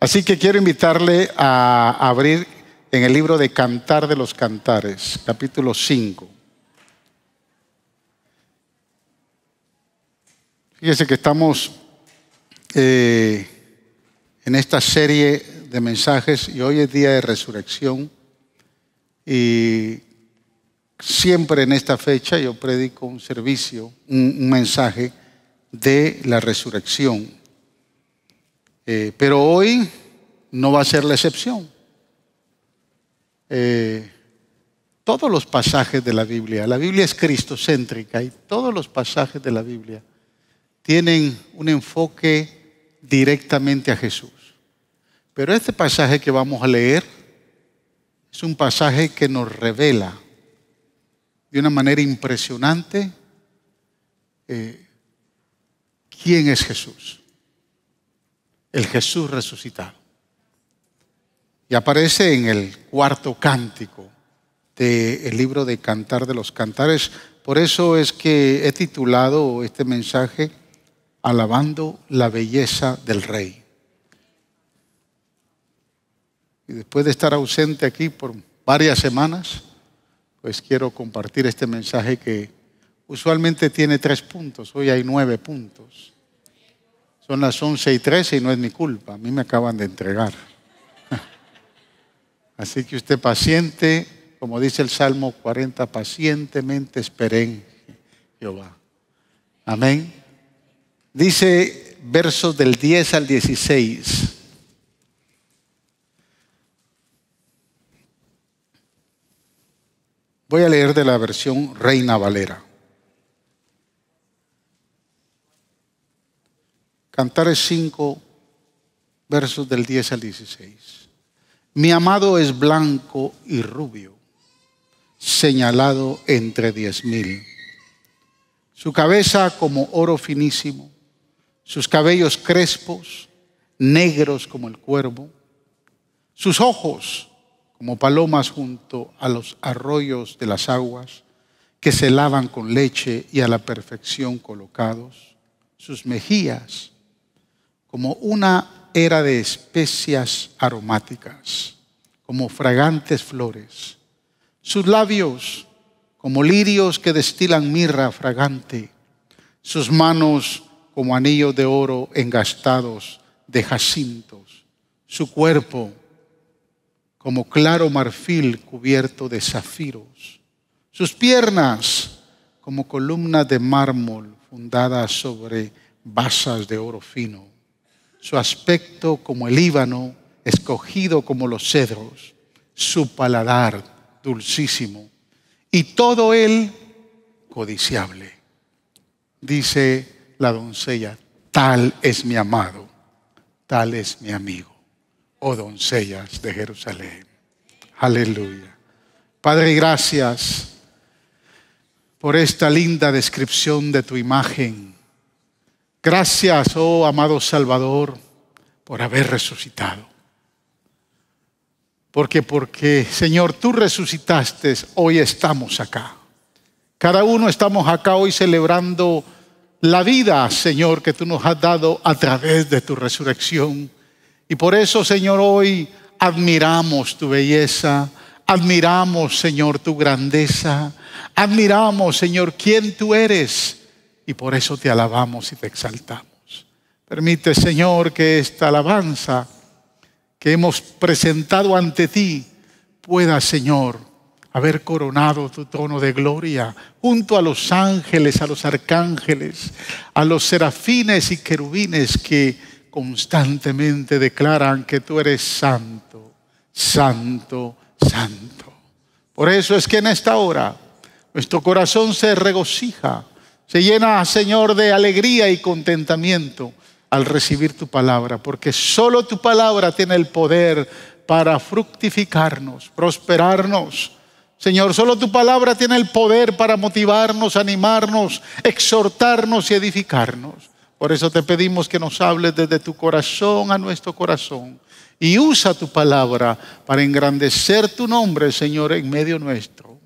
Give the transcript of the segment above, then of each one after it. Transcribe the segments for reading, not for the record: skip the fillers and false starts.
Así que quiero invitarle a abrir en el libro de Cantar de los Cantares, capítulo 5. Fíjese que estamos en esta serie de mensajes y hoy es día de resurrección. Y siempre en esta fecha yo predico un servicio, un mensaje de la resurrección. Pero hoy no va a ser la excepción. Todos los pasajes de la Biblia es cristocéntrica y todos los pasajes de la Biblia tienen un enfoque directamente a Jesús. Pero este pasaje que vamos a leer es un pasaje que nos revela de una manera impresionante quién es Jesús. El Jesús resucitado. Y aparece en el cuarto cántico del libro de Cantar de los Cantares. Por eso es que he titulado este mensaje Alabando la belleza del Rey. Y después de estar ausente aquí por varias semanas, pues quiero compartir este mensaje que usualmente tiene 3 puntos. Hoy hay 9 puntos. Son las 11:13 y no es mi culpa. A mí me acaban de entregar. Así que usted paciente, como dice el Salmo 40, pacientemente esperé en Jehová. Amén. Dice versos del 10 al 16. Voy a leer de la versión Reina Valera. Cantares 5, versos del 10 al 16. Mi amado es blanco y rubio, señalado entre 10,000. Su cabeza como oro finísimo, sus cabellos crespos, negros como el cuervo, sus ojos como palomas junto a los arroyos de las aguas que se lavan con leche y a la perfección colocados, sus mejillas como una era de especias aromáticas, como fragantes flores, sus labios como lirios que destilan mirra fragante, sus manos como anillos de oro engastados de jacintos, su cuerpo como claro marfil cubierto de zafiros, sus piernas como columnas de mármol fundadas sobre basas de oro fino, su aspecto como el Líbano escogido como los cedros, su paladar dulcísimo y todo él codiciable. Dice la doncella, tal es mi amado, tal es mi amigo, oh doncellas de Jerusalén. Aleluya. Padre, gracias por esta linda descripción de tu imagen. Gracias, oh amado Salvador, por haber resucitado. Porque, Señor, tú resucitaste, hoy estamos acá. Cada uno estamos acá hoy celebrando la vida, Señor, que tú nos has dado a través de tu resurrección. Y por eso, Señor, hoy admiramos tu belleza, admiramos, Señor, tu grandeza, admiramos, Señor, quién tú eres. Y por eso te alabamos y te exaltamos. Permite, Señor, que esta alabanza que hemos presentado ante ti pueda, Señor, haber coronado tu trono de gloria junto a los ángeles, a los arcángeles, a los serafines y querubines que constantemente declaran que tú eres santo, santo, santo. Por eso es que en esta hora nuestro corazón se regocija, se llena, Señor, de alegría y contentamiento al recibir tu palabra, porque solo tu palabra tiene el poder para fructificarnos, prosperarnos. Señor, solo tu palabra tiene el poder para motivarnos, animarnos, exhortarnos y edificarnos. Por eso te pedimos que nos hables desde tu corazón a nuestro corazón y usa tu palabra para engrandecer tu nombre, Señor, en medio nuestro.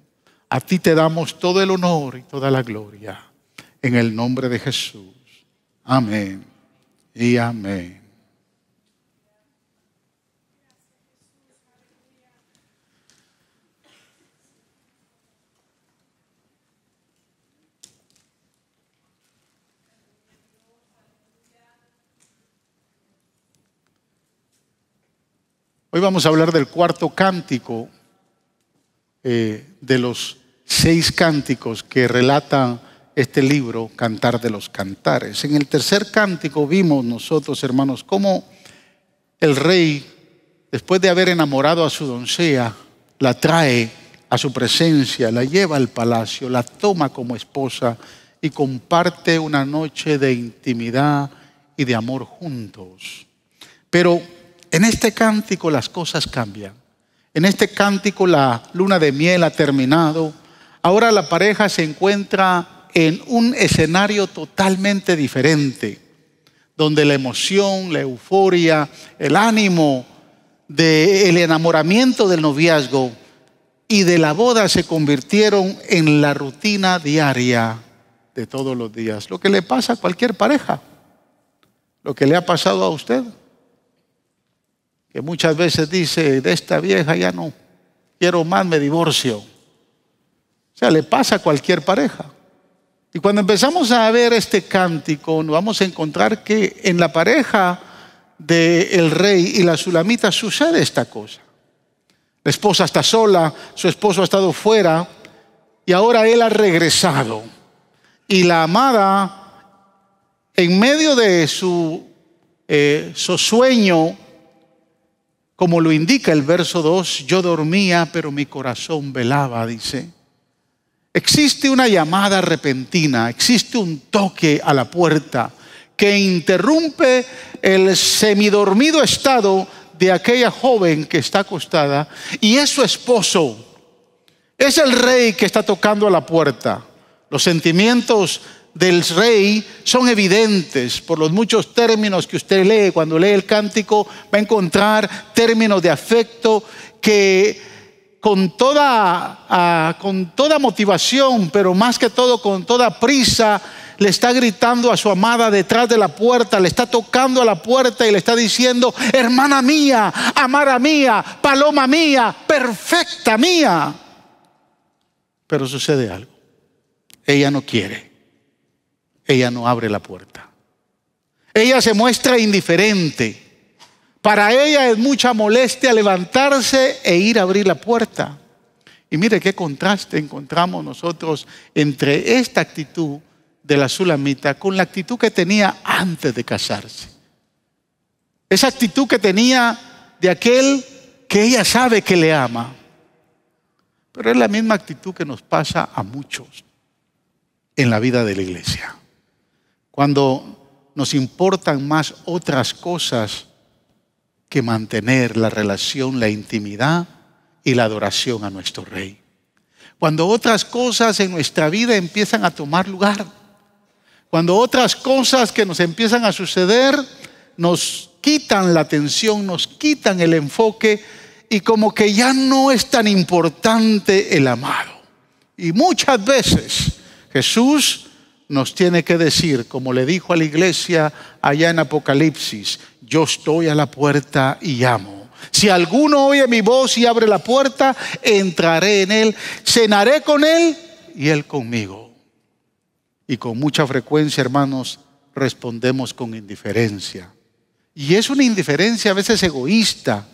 A ti te damos todo el honor y toda la gloria. En el nombre de Jesús. Amén y amén. Hoy vamos a hablar del cuarto cántico de los 6 cánticos que relatan este libro, Cantar de los Cantares. En el tercer cántico vimos nosotros, hermanos, cómo el rey, después de haber enamorado a su doncella, la trae a su presencia, la lleva al palacio, la toma como esposa y comparte una noche de intimidad y de amor juntos. Pero en este cántico las cosas cambian. En este cántico la luna de miel ha terminado. Ahora la pareja se encuentra en un escenario totalmente diferente, donde la emoción, la euforia, el ánimo del enamoramiento del noviazgo y de la boda se convirtieron en la rutina diaria de todos los días. Lo que le pasa a cualquier pareja, lo que le ha pasado a usted, que muchas veces dice, de esta vieja ya no quiero más, me divorcio. O sea, le pasa a cualquier pareja. Y cuando empezamos a ver este cántico, nos vamos a encontrar que en la pareja del rey y la sulamita sucede esta cosa. La esposa está sola, su esposo ha estado fuera y ahora él ha regresado. Y la amada, en medio de su sueño, como lo indica el verso 2, yo dormía, pero mi corazón velaba, dice. Existe una llamada repentina, existe un toque a la puerta que interrumpe el semidormido estado de aquella joven que está acostada y es su esposo. Es el rey que está tocando a la puerta. Los sentimientos del rey son evidentes por los muchos términos que usted lee. Cuando lee el cántico va a encontrar términos de afecto que con toda motivación, pero más que todo con toda prisa, le está gritando a su amada detrás de la puerta, le está tocando a la puerta y le está diciendo, hermana mía, amada mía, paloma mía, perfecta mía. Pero sucede algo. Ella no quiere. Ella no abre la puerta. Ella se muestra indiferente. Para ella es mucha molestia levantarse e ir a abrir la puerta. Y mire qué contraste encontramos nosotros entre esta actitud de la sulamita con la actitud que tenía antes de casarse. Esa actitud que tenía de aquel que ella sabe que le ama. Pero es la misma actitud que nos pasa a muchos en la vida de la iglesia. Cuando nos importan más otras cosas que mantener la relación, la intimidad y la adoración a nuestro Rey. Cuando otras cosas en nuestra vida empiezan a tomar lugar, cuando otras cosas que nos empiezan a suceder nos quitan la atención, nos quitan el enfoque y como que ya no es tan importante el amado. Y muchas veces Jesús nos tiene que decir, como le dijo a la iglesia allá en Apocalipsis, yo estoy a la puerta y llamo. Si alguno oye mi voz y abre la puerta, entraré en él, cenaré con él y él conmigo. Y con mucha frecuencia, hermanos, respondemos con indiferencia. Y es una indiferencia a veces egoísta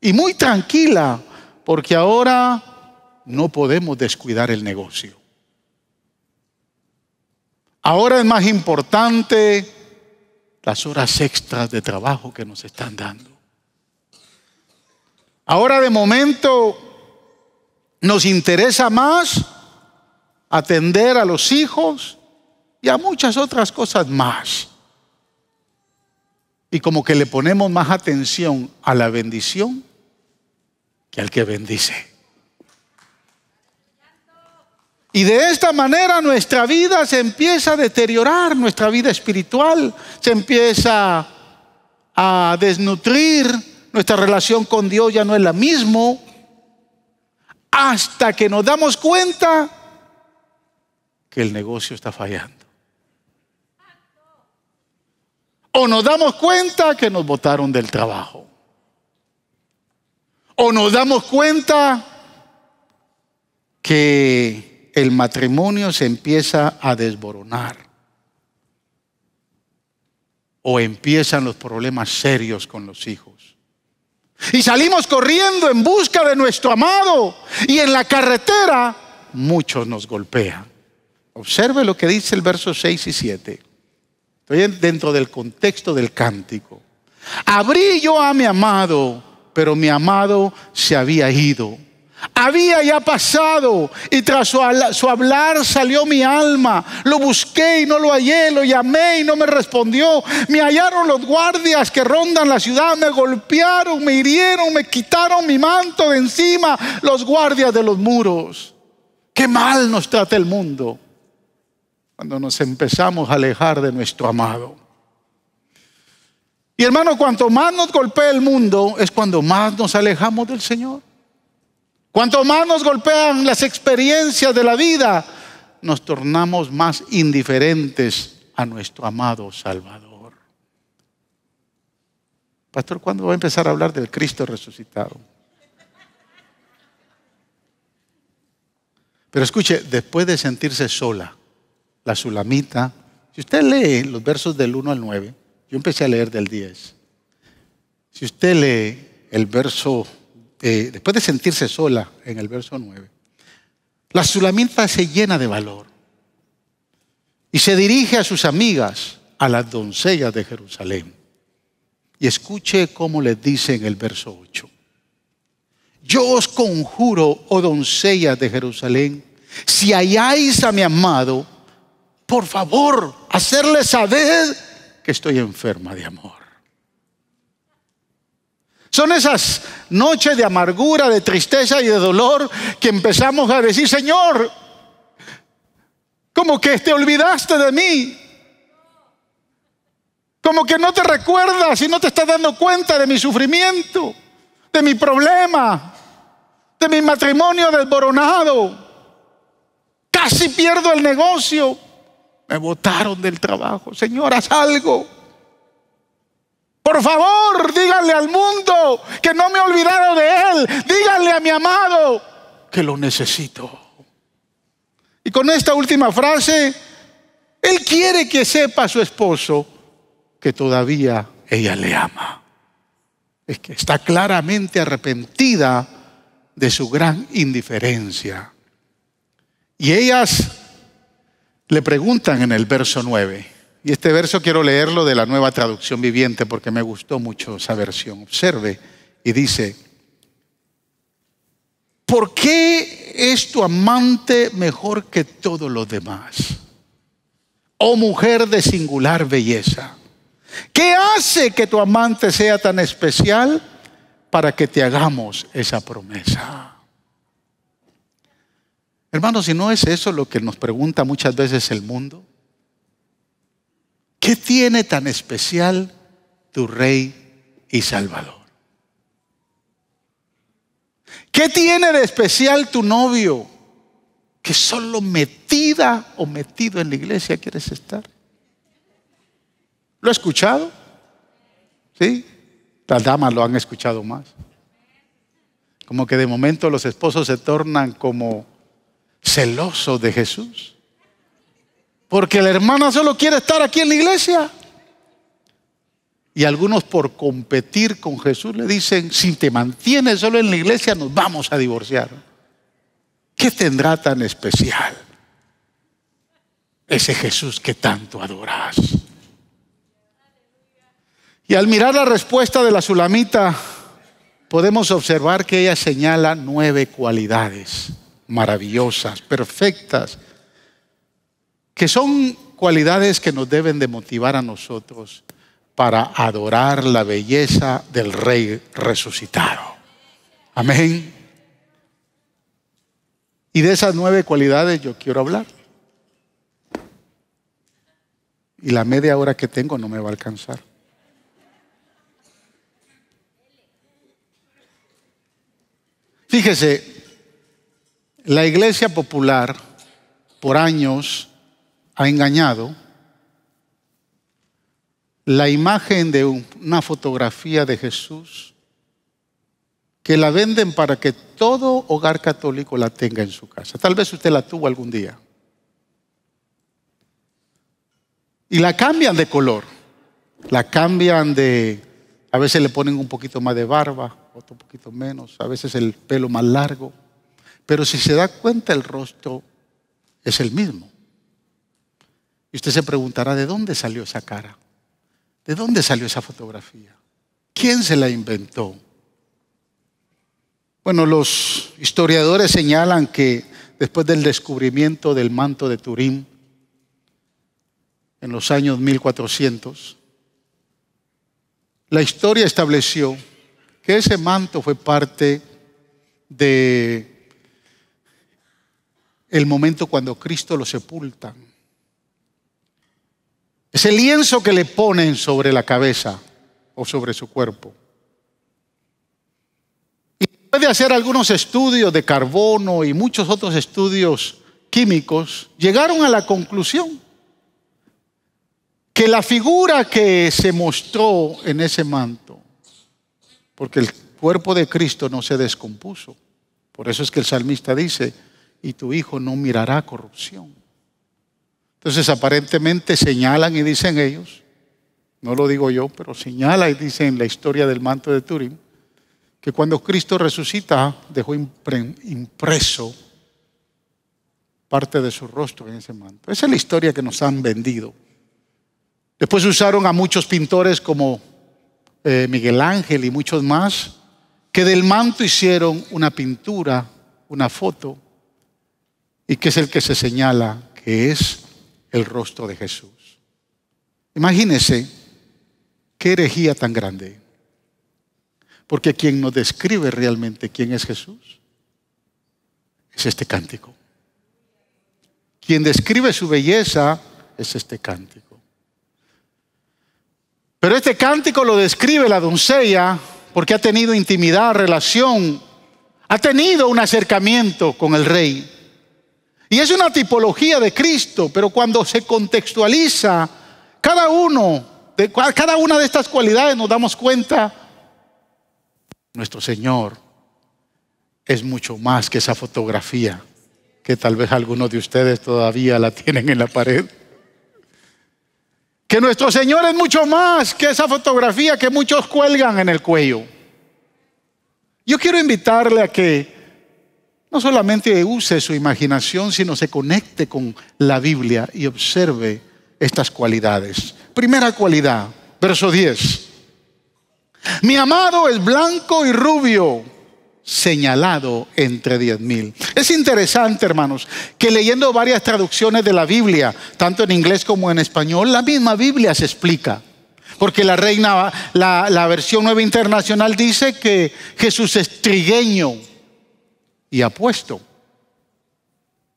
y muy tranquila, porque ahora no podemos descuidar el negocio. Ahora es más importante las horas extras de trabajo que nos están dando. Ahora de momento nos interesa más atender a los hijos y a muchas otras cosas más. Y como que le ponemos más atención a la bendición que al que bendice. Y de esta manera nuestra vida se empieza a deteriorar, nuestra vida espiritual se empieza a desnutrir, nuestra relación con Dios ya no es la misma, hasta que nos damos cuenta que el negocio está fallando. O nos damos cuenta que nos botaron del trabajo. O nos damos cuenta que el matrimonio se empieza a desboronar. O empiezan los problemas serios con los hijos. Y salimos corriendo en busca de nuestro amado. Y en la carretera muchos nos golpean. Observe lo que dice el verso 6 y 7. Estoy dentro del contexto del cántico. Abrí yo a mi amado, pero mi amado se había ido. Había ya pasado y tras su hablar salió mi alma. Lo busqué y no lo hallé, lo llamé y no me respondió. Me hallaron los guardias que rondan la ciudad, me golpearon, me hirieron, me quitaron mi manto de encima, los guardias de los muros. Qué mal nos trata el mundo cuando nos empezamos a alejar de nuestro amado. Y hermano, cuanto más nos golpea el mundo es cuando más nos alejamos del Señor. Cuanto más nos golpean las experiencias de la vida, nos tornamos más indiferentes a nuestro amado Salvador. Pastor, ¿cuándo va a empezar a hablar del Cristo resucitado? Pero escuche, después de sentirse sola, la sulamita, si usted lee los versos del 1 al 9, yo empecé a leer del 10. Si usted lee el verso después de sentirse sola, en el verso 9, la sulamita se llena de valor y se dirige a sus amigas, a las doncellas de Jerusalén. Y escuche cómo les dice en el verso 8: yo os conjuro, oh doncellas de Jerusalén, si halláis a mi amado, por favor, hacerle saber que estoy enferma de amor. Son esas noches de amargura, de tristeza y de dolor que empezamos a decir: Señor, como que te olvidaste de mí, como que no te recuerdas y no te estás dando cuenta de mi sufrimiento, de mi problema, de mi matrimonio desboronado. Casi pierdo el negocio, me botaron del trabajo. Señor, haz algo. Por favor, díganle al mundo que no me he olvidado de él. Díganle a mi amado que lo necesito. Y con esta última frase, él quiere que sepa su esposo que todavía ella le ama. Es que está claramente arrepentida de su gran indiferencia. Y ellas le preguntan en el verso 9. Y este verso quiero leerlo de la Nueva Traducción Viviente porque me gustó mucho esa versión. Observe y dice: ¿por qué es tu amante mejor que todos los demás? Oh mujer de singular belleza, ¿qué hace que tu amante sea tan especial para que te hagamos esa promesa? Hermanos, si no es eso lo que nos pregunta muchas veces el mundo. ¿Qué tiene tan especial tu Rey y Salvador? ¿Qué tiene de especial tu novio que solo metida o metido en la iglesia quieres estar? ¿Lo ha escuchado? ¿Sí? Las damas lo han escuchado más. Como que de momento los esposos se tornan como celosos de Jesús. Porque la hermana solo quiere estar aquí en la iglesia. Y algunos por competir con Jesús le dicen: si te mantienes solo en la iglesia nos vamos a divorciar. ¿Qué tendrá tan especial ese Jesús que tanto adoras? Y al mirar la respuesta de la sulamita, podemos observar que ella señala 9 cualidades maravillosas, perfectas, que son cualidades que nos deben de motivar a nosotros para adorar la belleza del Rey resucitado. Amén. Y de esas 9 cualidades yo quiero hablar. Y la media hora que tengo no me va a alcanzar. Fíjese, la iglesia popular por años ha engañado la imagen de una fotografía de Jesús que la venden para que todo hogar católico la tenga en su casa. Tal vez usted la tuvo algún día. Y la cambian de color. La cambian a veces le ponen un poquito más de barba, otro un poquito menos, a veces el pelo más largo. Pero si se da cuenta, el rostro es el mismo. Y usted se preguntará, ¿de dónde salió esa cara? ¿De dónde salió esa fotografía? ¿Quién se la inventó? Bueno, los historiadores señalan que después del descubrimiento del manto de Turín, en los años 1400, la historia estableció que ese manto fue parte de el momento cuando Cristo lo sepulta. Ese lienzo que le ponen sobre la cabeza o sobre su cuerpo. Y después de hacer algunos estudios de carbono y muchos otros estudios químicos, llegaron a la conclusión que la figura que se mostró en ese manto, porque el cuerpo de Cristo no se descompuso, por eso es que el salmista dice, y tu hijo no mirará corrupción. Entonces aparentemente señalan y dicen ellos, no lo digo yo, pero señala y dicen la historia del manto de Turín, que cuando Cristo resucita dejó impreso parte de su rostro en ese manto. Esa es la historia que nos han vendido. Después usaron a muchos pintores como Miguel Ángel y muchos más, que del manto hicieron una pintura, una foto, y que es el que se señala que es el rostro de Jesús. Imagínense qué herejía tan grande. Porque quien nos describe realmente quién es Jesús es este cántico. Quien describe su belleza es este cántico. Pero este cántico lo describe la doncella porque ha tenido intimidad, relación, ha tenido un acercamiento con el rey. Y es una tipología de Cristo, pero cuando se contextualiza cada una de estas cualidades nos damos cuenta, nuestro Señor es mucho más que esa fotografía que tal vez algunos de ustedes todavía la tienen en la pared. Que nuestro Señor es mucho más que esa fotografía que muchos cuelgan en el cuello. Yo quiero invitarle a que no solamente use su imaginación, sino se conecte con la Biblia y observe estas cualidades. Primera cualidad, verso 10. Mi amado es blanco y rubio, señalado entre 10,000. Es interesante, hermanos, que leyendo varias traducciones de la Biblia, tanto en inglés como en español, la misma Biblia se explica. Porque la versión Nueva Internacional dice que Jesús es trigueño y apuesto.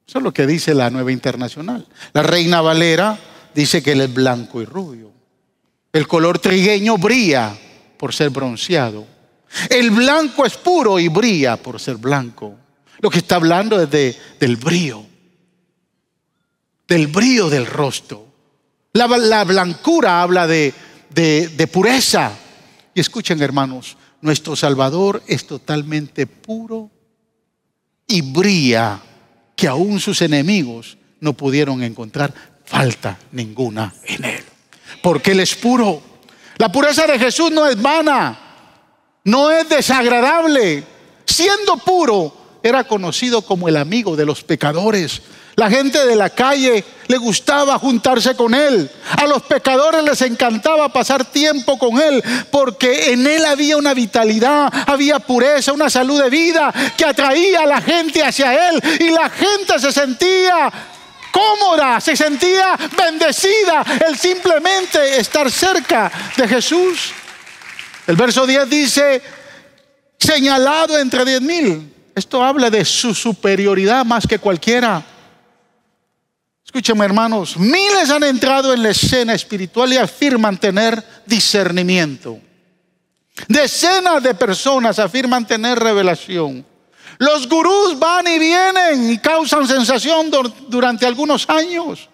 Eso es lo que dice la Nueva Internacional. La Reina Valera dice que él es blanco y rubio. El color trigueño brilla por ser bronceado. El blanco es puro y brilla por ser blanco. Lo que está hablando es del brillo del rostro. La blancura habla de pureza. Y escuchen, hermanos, nuestro Salvador es totalmente puro y brilla, que aún sus enemigos no pudieron encontrar falta ninguna en él, porque él es puro. La pureza de Jesús no es vana, no es desagradable. Siendo puro, era conocido como el amigo de los pecadores. La gente de la calle le gustaba juntarse con él. A los pecadores les encantaba pasar tiempo con él, porque en él había una vitalidad, había pureza, una salud de vida que atraía a la gente hacia él, y la gente se sentía cómoda, se sentía bendecida el simplemente estar cerca de Jesús. El verso 10 dice, señalado entre 10,000. Esto habla de su superioridad más que cualquiera. Escúchame, hermanos, miles han entrado en la escena espiritual y afirman tener discernimiento. Decenas de personas afirman tener revelación. Los gurús van y vienen y causan sensación durante algunos años.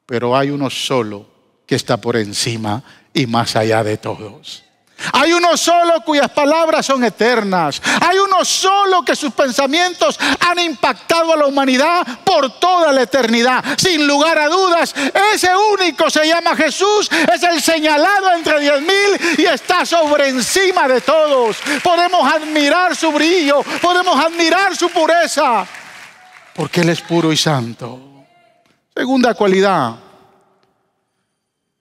Pero hay uno solo que está por encima y más allá de todos. Hay uno solo cuyas palabras son eternas. Hay uno solo que sus pensamientos han impactado a la humanidad por toda la eternidad. Sin lugar a dudas, ese único se llama Jesús. Es el señalado entre 10,000 y está sobre encima de todos. Podemos admirar su brillo, podemos admirar su pureza, porque Él es puro y santo. Segunda cualidad.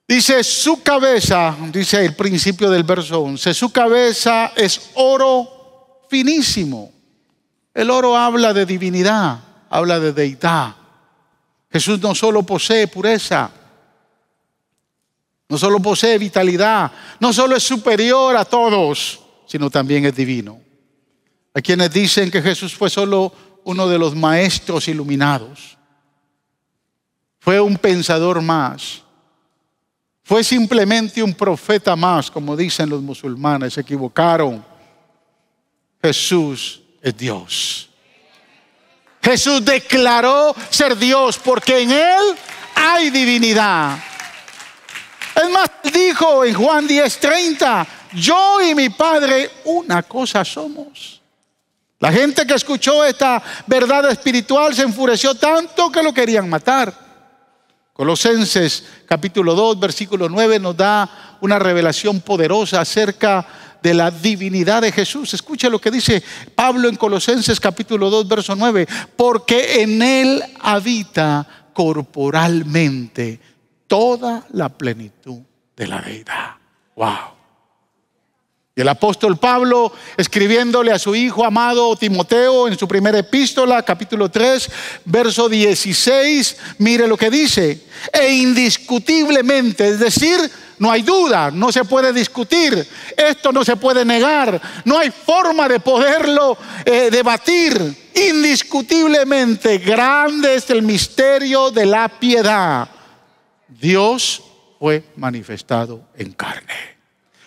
Dice su cabeza, dice el principio del verso 11, su cabeza es oro finísimo. El oro habla de divinidad, habla de deidad. Jesús no solo posee pureza, no solo posee vitalidad, no solo es superior a todos, sino también es divino. Hay quienes dicen que Jesús fue solo uno de los maestros iluminados. Fue un pensador más. Fue simplemente un profeta más, como dicen los musulmanes. Se equivocaron. Jesús es Dios. Jesús declaró ser Dios porque en Él hay divinidad. Es más, dijo en Juan 10:30, yo y mi Padre una cosa somos. La gente que escuchó esta verdad espiritual se enfureció tanto que lo querían matar. Colosenses capítulo 2, versículo 9 nos da una revelación poderosa acerca de la divinidad de Jesús. Escuche lo que dice Pablo en Colosenses capítulo 2, verso 9. Porque en Él habita corporalmente toda la plenitud de la deidad. Wow. Y el apóstol Pablo, escribiéndole a su hijo amado Timoteo en su primera epístola, capítulo 3, verso 16, mire lo que dice. E indiscutiblemente, es decir, no hay duda, no se puede discutir, esto no se puede negar, no hay forma de poderlo debatir. Indiscutiblemente grande es el misterio de la piedad. Dios fue manifestado en carne.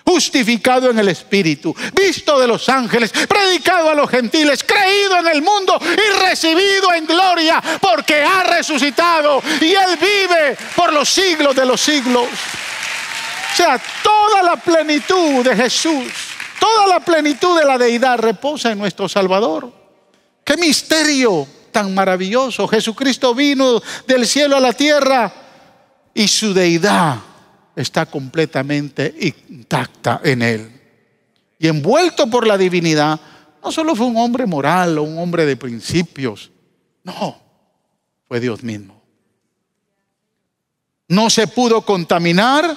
Justificado en el Espíritu, visto de los ángeles, predicado a los gentiles, creído en el mundo y recibido en gloria, porque ha resucitado y Él vive por los siglos de los siglos. O sea, toda la plenitud de Jesús, toda la plenitud de la deidad reposa en nuestro Salvador. ¡Qué misterio tan maravilloso! Jesucristo vino del cielo a la tierra y su deidad está completamente intacta en Él. Y envuelto por la divinidad, no solo fue un hombre moral o un hombre de principios. No, fue Dios mismo. No se pudo contaminar.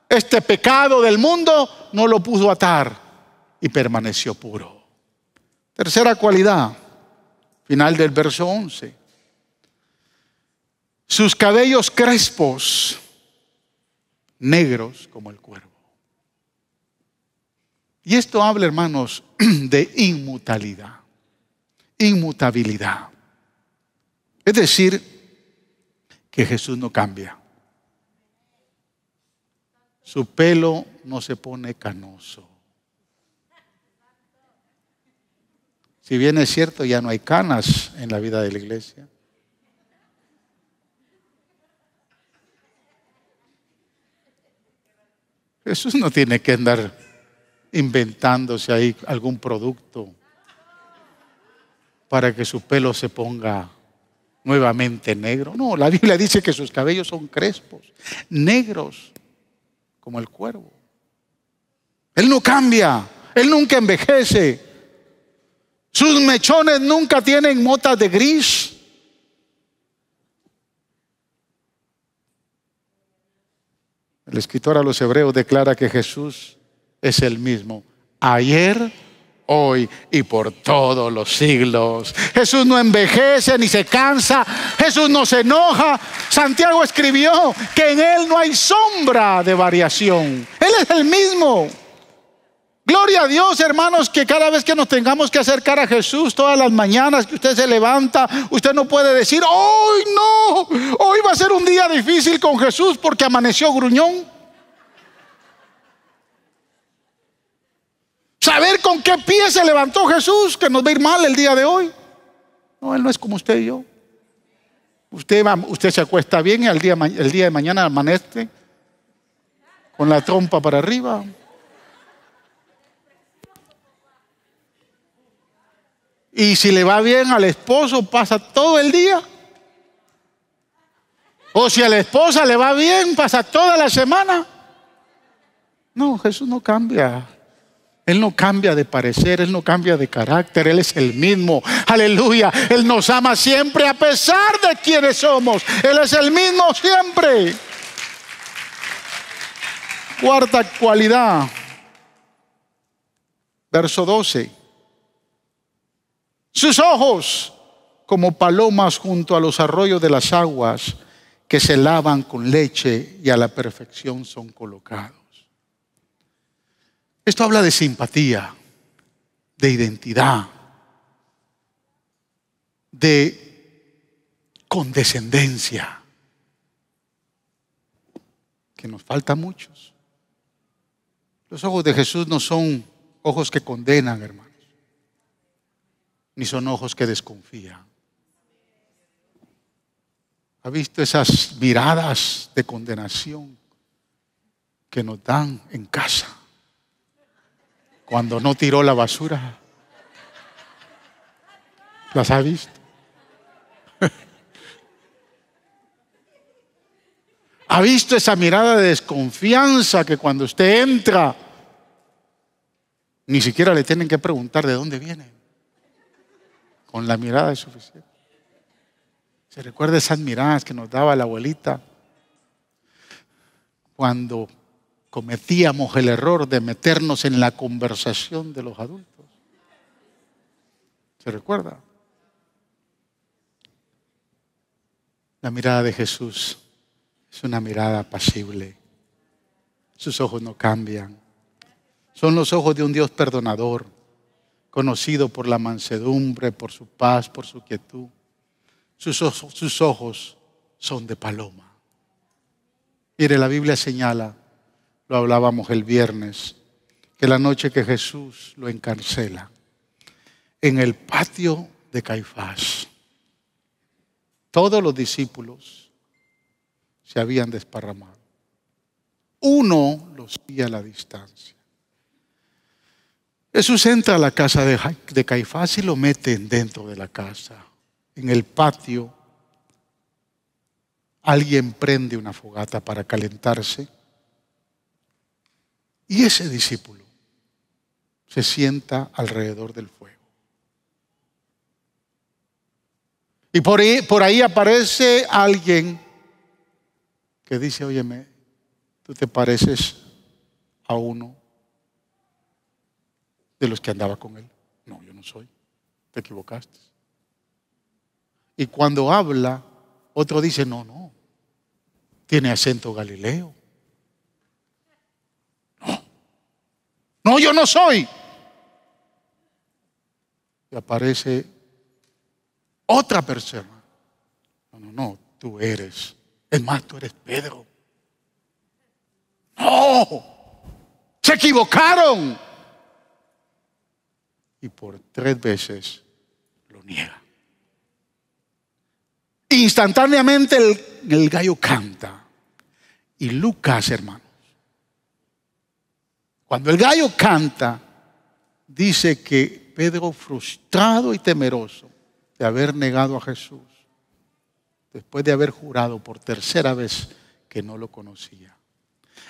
Este pecado del mundo no lo pudo atar y permaneció puro. Tercera cualidad, final del verso 11. Sus cabellos crespos, negros como el cuervo. Y esto habla, hermanos, de inmutabilidad. Inmutabilidad. Es decir, que Jesús no cambia. Su pelo no se pone canoso. Si bien es cierto, ya no hay canas en la vida de la iglesia. Jesús no tiene que andar inventándose ahí algún producto para que su pelo se ponga nuevamente negro. No, la Biblia dice que sus cabellos son crespos, negros como el cuervo. Él no cambia, Él nunca envejece. Sus mechones nunca tienen motas de gris. El escritor a los Hebreos declara que Jesús es el mismo ayer, hoy y por todos los siglos. Jesús no envejece ni se cansa. Jesús no se enoja. Santiago escribió que en Él no hay sombra de variación. Él es el mismo. Gloria a Dios, hermanos, que cada vez que nos tengamos que acercar a Jesús, todas las mañanas que usted se levanta, usted no puede decir, hoy no, hoy va a ser un día difícil con Jesús porque amaneció gruñón. Saber con qué pie se levantó Jesús, que nos va a ir mal el día de hoy. No, Él no es como usted y yo. Usted se acuesta bien y el día de mañana amanece con la trompa para arriba. Y si le va bien al esposo, pasa todo el día. O si a la esposa le va bien, pasa toda la semana. No, Jesús no cambia. Él no cambia de parecer, Él no cambia de carácter, Él es el mismo. Aleluya. Él nos ama siempre a pesar de quienes somos. Él es el mismo siempre. Cuarta cualidad. Verso 12. Sus ojos como palomas junto a los arroyos de las aguas que se lavan con leche y a la perfección son colocados. Esto habla de simpatía, de identidad, de condescendencia, que nos falta a muchos. Los ojos de Jesús no son ojos que condenan, hermanos, ni son ojos que desconfían. ¿Ha visto esas miradas de condenación que nos dan en casa? Cuando no tiró la basura. ¿Las ha visto? ¿Ha visto esa mirada de desconfianza que cuando usted entra, ni siquiera le tienen que preguntar de dónde viene? Con la mirada es suficiente. ¿Se recuerda esas miradas que nos daba la abuelita cuando cometíamos el error de meternos en la conversación de los adultos? ¿Se recuerda? La mirada de Jesús es una mirada apacible. Sus ojos no cambian. Son los ojos de un Dios perdonador, conocido por la mansedumbre, por su paz, por su quietud. Sus ojos son de paloma. Mire, la Biblia señala, lo hablábamos el viernes, que la noche que Jesús lo encarcela, en el patio de Caifás, todos los discípulos se habían desparramado. Uno los seguía a la distancia. Jesús entra a la casa de Caifás y lo meten dentro de la casa. En el patio, alguien prende una fogata para calentarse y ese discípulo se sienta alrededor del fuego. Y por ahí aparece alguien que dice, óyeme, tú te pareces a uno de los que andaba con él. No, yo no soy, te equivocaste. Y cuando habla, otro dice, no, tiene acento galileo. No, yo no soy. Y aparece otra persona. No, tú eres. Es más, tú eres Pedro. No, se equivocaron. Y por 3 veces lo niega. Instantáneamente el gallo canta. Y Lucas, hermanos, cuando el gallo canta, dice que Pedro, frustrado y temeroso de haber negado a Jesús, después de haber jurado por 3ª vez que no lo conocía,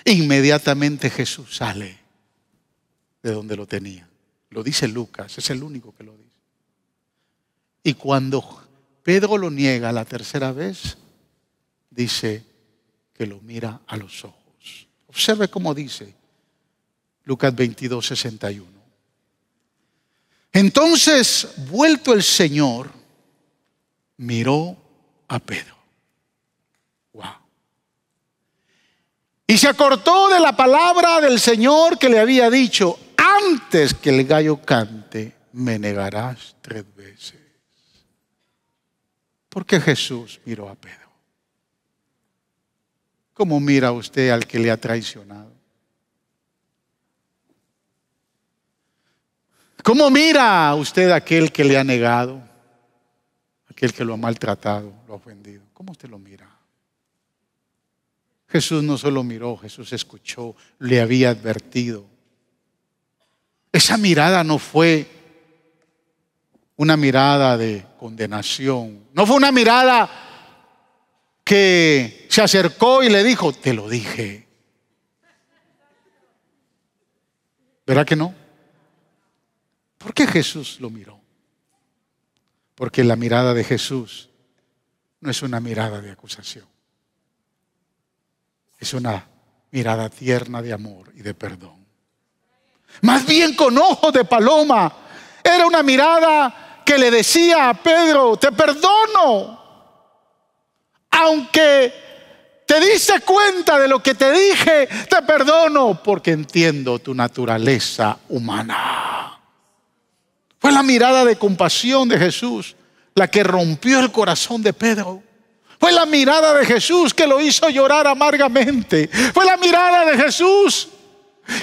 inmediatamente Jesús sale de donde lo tenía. Lo dice Lucas, es el único que lo dice. Y cuando Pedro lo niega la 3ª vez, dice que lo mira a los ojos. Observe cómo dice Lucas 22, 61. Entonces, vuelto el Señor, miró a Pedro. Wow. Y se acordó de la palabra del Señor que le había dicho, antes que el gallo cante, me negarás 3 veces. ¿Por qué Jesús miró a Pedro? ¿Cómo mira usted al que le ha traicionado? ¿Cómo mira usted a aquel que le ha negado? Aquel que lo ha maltratado, lo ha ofendido. ¿Cómo usted lo mira? Jesús no solo miró, Jesús escuchó, le había advertido. Esa mirada no fue una mirada de condenación. No fue una mirada que se acercó y le dijo, te lo dije. ¿Verdad que no? ¿Por qué Jesús lo miró? Porque la mirada de Jesús no es una mirada de acusación. Es una mirada tierna de amor y de perdón. Más bien con ojos de paloma. Era una mirada que le decía a Pedro, te perdono. Aunque te diste cuenta de lo que te dije, te perdono porque entiendo tu naturaleza humana. Fue la mirada de compasión de Jesús la que rompió el corazón de Pedro. Fue la mirada de Jesús que lo hizo llorar amargamente. Fue la mirada de Jesús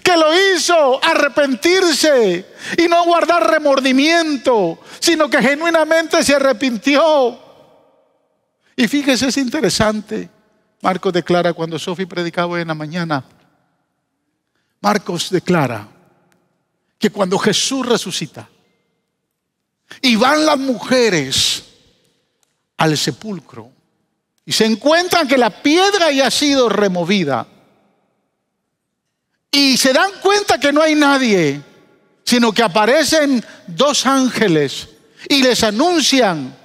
que lo hizo arrepentirse y no guardar remordimiento, sino que genuinamente se arrepintió. Y fíjese, es interesante. Marcos declara, cuando Sofi predicaba hoy en la mañana, Marcos declara que cuando Jesús resucita y van las mujeres al sepulcro y se encuentran que la piedra ya ha sido removida y se dan cuenta que no hay nadie, sino que aparecen dos ángeles y les anuncian,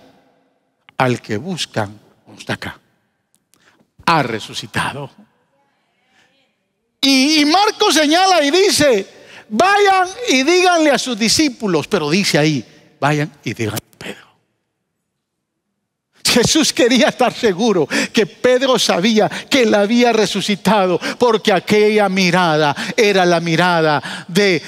al que buscan no está acá, ha resucitado. Y Marcos señala y dice, vayan y díganle a sus discípulos, pero dice ahí, vayan y díganle a Pedro. Jesús quería estar seguro que Pedro sabía que él había resucitado, porque aquella mirada era la mirada de,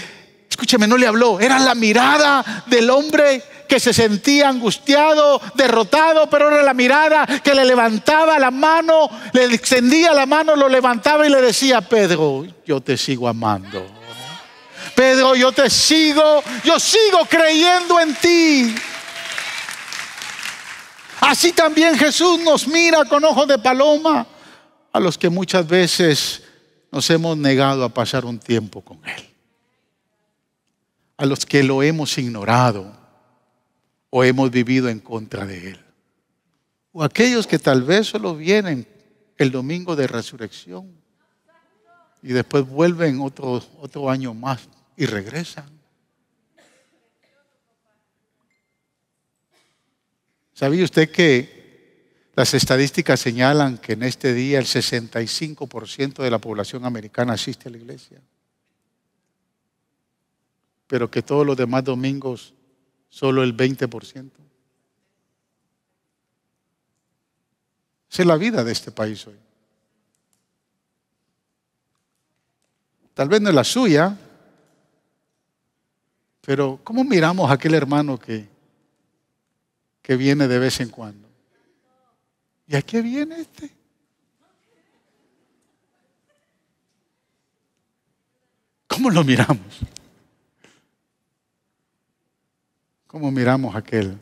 escúcheme, no le habló, era la mirada del hombre que se sentía angustiado, derrotado, pero era la mirada que le levantaba la mano, le extendía la mano, lo levantaba y le decía, Pedro, yo te sigo amando. Pedro, yo sigo creyendo en ti. Así también Jesús nos mira con ojos de paloma a los que muchas veces nos hemos negado a pasar un tiempo con Él, a los que lo hemos ignorado o hemos vivido en contra de Él, o aquellos que tal vez solo vienen el domingo de resurrección y después vuelven otro año más y regresan. ¿Sabía usted que las estadísticas señalan que en este día el 65% de la población americana asiste a la iglesia? Pero que todos los demás domingos solo el 20%. Esa es la vida de este país hoy. Tal vez no es la suya, pero ¿cómo miramos a aquel hermano que viene de vez en cuando? ¿Y a qué viene este? ¿Cómo lo miramos? ¿Cómo miramos a aquel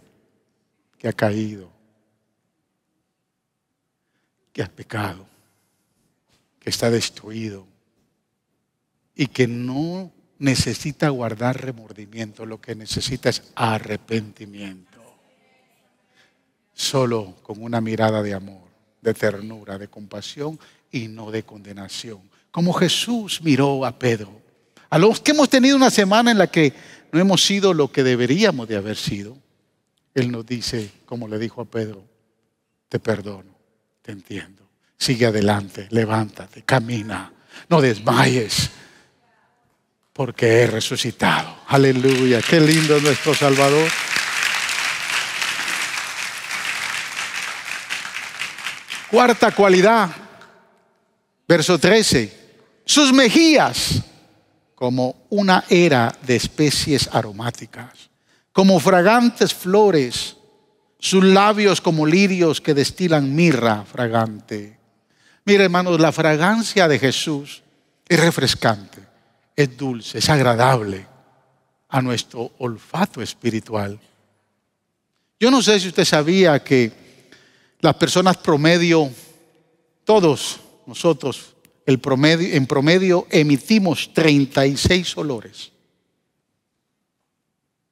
que ha caído, que ha pecado, que está destruido y que no necesita guardar remordimiento? Lo que necesita es arrepentimiento. Solo con una mirada de amor, de ternura, de compasión y no de condenación. Como Jesús miró a Pedro. A los que hemos tenido una semana en la que no hemos sido lo que deberíamos de haber sido, Él nos dice, como le dijo a Pedro, te perdono, te entiendo. Sigue adelante, levántate, camina, no desmayes, porque he resucitado. Aleluya, qué lindo es nuestro Salvador. Cuarta cualidad, verso 13. Sus mejillas como una era de especies aromáticas, como fragantes flores, sus labios como lirios que destilan mirra fragante. Mira, hermanos, la fragancia de Jesús es refrescante, es dulce, es agradable a nuestro olfato espiritual. Yo no sé si usted sabía que las personas promedio, todos nosotros, en promedio emitimos 36 olores.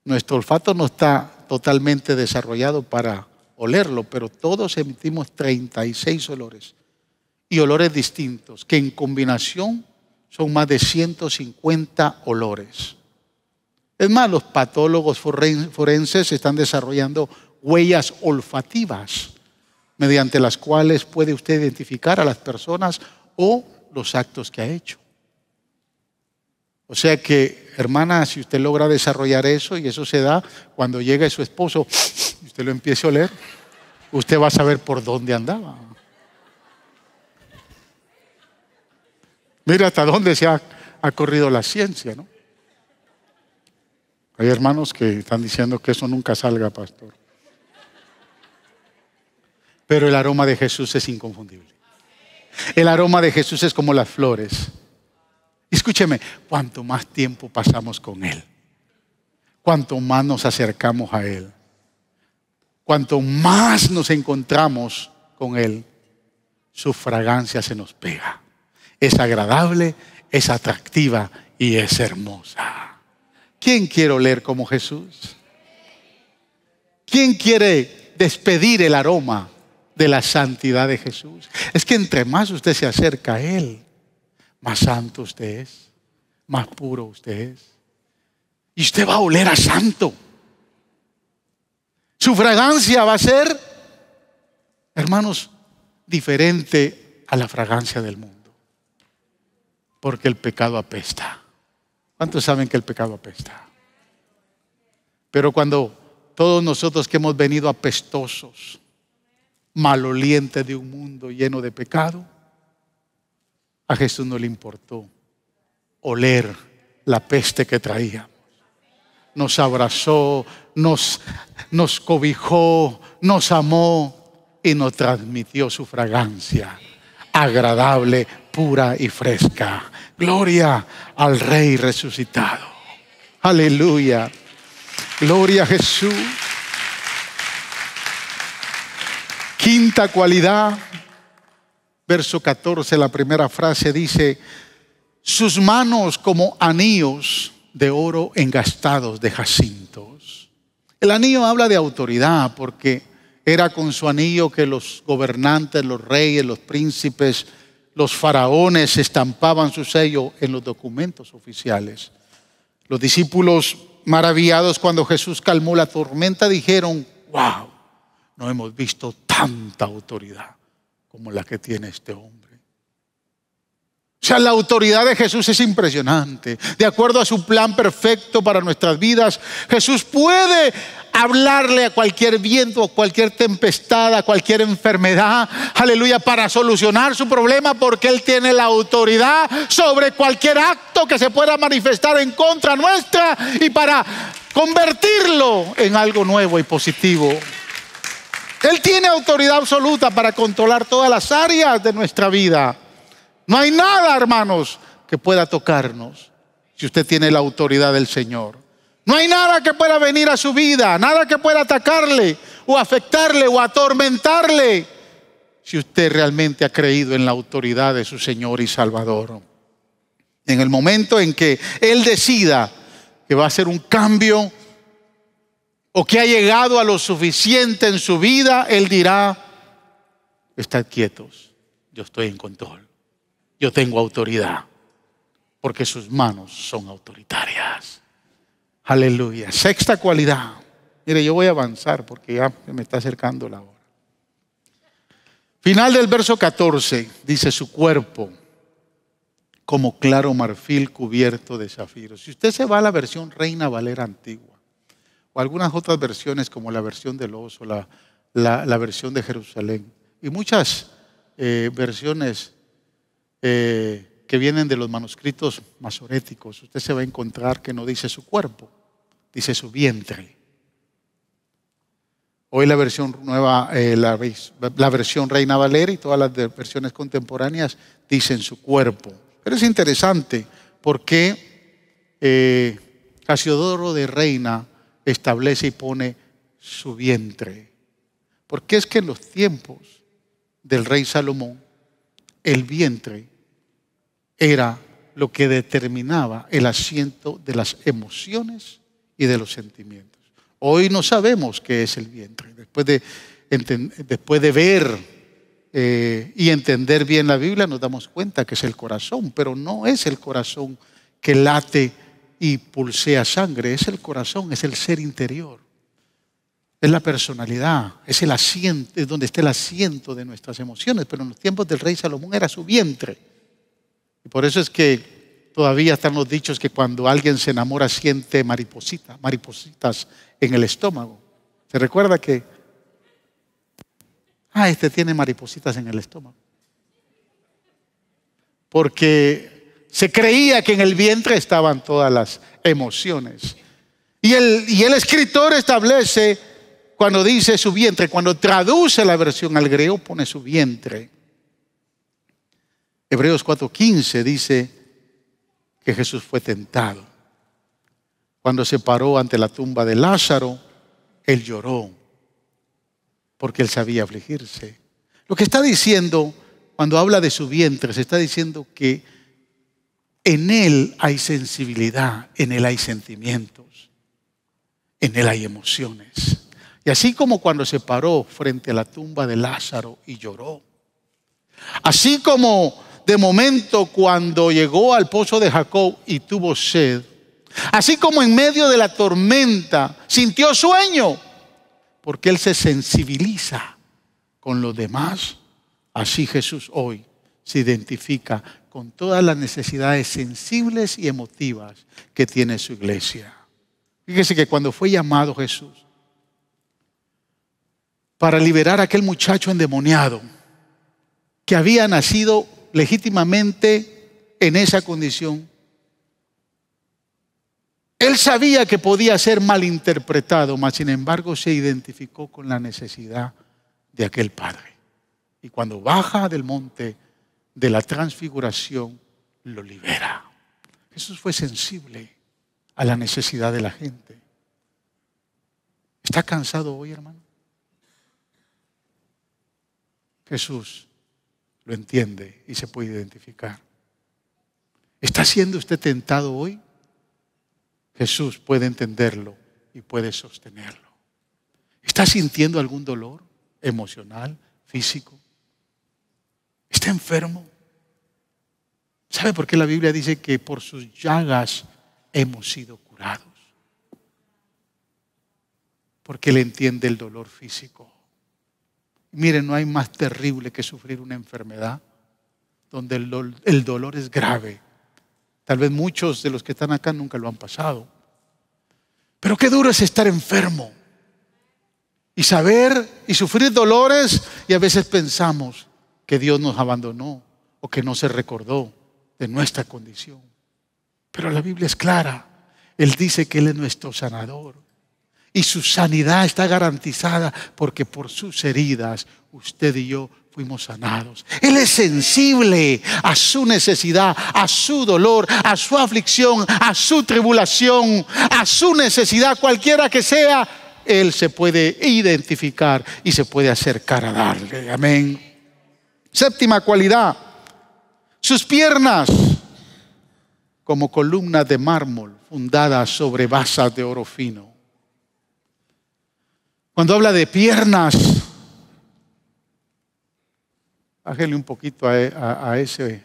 Nuestro olfato no está totalmente desarrollado para olerlo, pero todos emitimos 36 olores y olores distintos, que en combinación son más de 150 olores. Es más, los patólogos forenses están desarrollando huellas olfativas mediante las cuales puede usted identificar a las personas o los actos que ha hecho. O sea que, hermana, si usted logra desarrollar eso, y eso se da cuando llegue su esposo y usted lo empiece a oler, usted va a saber por dónde andaba. Mira hasta dónde se ha corrido la ciencia, ¿no? Hay hermanos que están diciendo que eso nunca salga, pastor. Pero el aroma de Jesús es inconfundible. El aroma de Jesús es como las flores. Escúcheme, cuanto más tiempo pasamos con Él, cuanto más nos acercamos a Él, cuanto más nos encontramos con Él, su fragancia se nos pega. Es agradable, es atractiva y es hermosa. ¿Quién quiere oler como Jesús? ¿Quién quiere despedir el aroma de la santidad de Jesús? Es que entre más usted se acerca a Él, más santo usted es, más puro usted es. Y usted va a oler a santo. Su fragancia va a ser, hermanos, diferente a la fragancia del mundo. Porque el pecado apesta. ¿Cuántos saben que el pecado apesta? Pero cuando todos nosotros que hemos venido apestosos, malolientes de un mundo lleno de pecado, a Jesús no le importó oler la peste que traíamos. Nos abrazó, nos cobijó, nos amó y nos transmitió su fragancia agradable, pura y fresca. Gloria al Rey resucitado. Aleluya. Gloria a Jesús. Quinta cualidad, verso 14, la primera frase dice: sus manos como anillos de oro engastados de jacintos. El anillo habla de autoridad, porque era con su anillo que los gobernantes, los reyes, los príncipes, los faraones estampaban su sello en los documentos oficiales. Los discípulos, maravillados cuando Jesús calmó la tormenta, dijeron: wow, no hemos visto tanta autoridad como la que tiene este hombre. O sea, la autoridad de Jesús es impresionante. De acuerdo a su plan perfecto para nuestras vidas, Jesús puede hablarle a cualquier viento, a cualquier tempestad, a cualquier enfermedad, aleluya, para solucionar su problema, porque Él tiene la autoridad sobre cualquier acto que se pueda manifestar en contra nuestra y para convertirlo en algo nuevo y positivo. Él tiene autoridad absoluta para controlar todas las áreas de nuestra vida. No hay nada, hermanos, que pueda tocarnos si usted tiene la autoridad del Señor. No hay nada que pueda venir a su vida, nada que pueda atacarle o afectarle o atormentarle si usted realmente ha creído en la autoridad de su Señor y Salvador. En el momento en que Él decida que va a hacer un cambio o que ha llegado a lo suficiente en su vida, Él dirá: estad quietos, yo estoy en control. Yo tengo autoridad, porque sus manos son autoritarias. Aleluya. Sexta cualidad. Mire, yo voy a avanzar porque ya me está acercando la hora. Final del verso 14, dice: su cuerpo como claro marfil cubierto de zafiros. Si usted se va a la versión Reina Valera antigua, o algunas otras versiones como la versión del oso, la versión de Jerusalén, y muchas versiones que vienen de los manuscritos masoréticos, usted se va a encontrar que no dice su cuerpo, dice su vientre. Hoy la versión nueva, la versión Reina Valera y todas las versiones contemporáneas dicen su cuerpo. Pero es interesante porque Casiodoro de Reina establece y pone su vientre. Porque es que en los tiempos del rey Salomón, el vientre era lo que determinaba el asiento de las emociones y de los sentimientos. Hoy no sabemos qué es el vientre. Después de ver y entender bien la Biblia, nos damos cuenta que es el corazón, pero no es el corazón que late y pulsea sangre, es el corazón, es el ser interior, es la personalidad, es el asiento, es donde está el asiento de nuestras emociones. Pero en los tiempos del rey Salomón era su vientre. Y por eso es que todavía están los dichos que cuando alguien se enamora siente maripositas en el estómago. ¿Se recuerda que este tiene maripositas en el estómago? Porque se creía que en el vientre estaban todas las emociones. Y el escritor establece, cuando dice su vientre, cuando traduce la versión al griego, pone su vientre. Hebreos 4:15 dice que Jesús fue tentado. Cuando se paró ante la tumba de Lázaro, él lloró, porque él sabía afligirse. Lo que está diciendo cuando habla de su vientre, se está diciendo que en él hay sensibilidad, en él hay sentimientos, en él hay emociones. Y así como cuando se paró frente a la tumba de Lázaro y lloró, así como de momento cuando llegó al pozo de Jacob y tuvo sed, así como en medio de la tormenta sintió sueño, porque él se sensibiliza con los demás, así Jesús hoy se identifica con todas las necesidades sensibles y emotivas que tiene su iglesia. Fíjese que cuando fue llamado Jesús para liberar a aquel muchacho endemoniado que había nacido legítimamente en esa condición, él sabía que podía ser malinterpretado, mas sin embargo se identificó con la necesidad de aquel padre. Y cuando baja del monte de la transfiguración, lo libera. Jesús fue sensible a la necesidad de la gente. ¿Está cansado hoy, hermano? Jesús lo entiende y se puede identificar. ¿Está siendo usted tentado hoy? Jesús puede entenderlo y puede sostenerlo. ¿Está sintiendo algún dolor emocional, físico? ¿Está enfermo? ¿Sabe por qué la Biblia dice que por sus llagas hemos sido curados? Porque Él entiende el dolor físico. Miren, no hay más terrible que sufrir una enfermedad donde el dolor es grave. Tal vez muchos de los que están acá nunca lo han pasado. Pero qué duro es estar enfermo y saber y sufrir dolores, y a veces pensamos que Dios nos abandonó o que no se recordó de nuestra condición. Pero la Biblia es clara. Él dice que Él es nuestro sanador. Y su sanidad está garantizada porque por sus heridas usted y yo fuimos sanados. Él es sensible a su necesidad, a su dolor, a su aflicción, a su tribulación, a su necesidad, cualquiera que sea. Él se puede identificar y se puede acercar a darle. Amén. Séptima cualidad: sus piernas como columnas de mármol fundadas sobre basas de oro fino. Cuando habla de piernas, bájale un poquito a ese.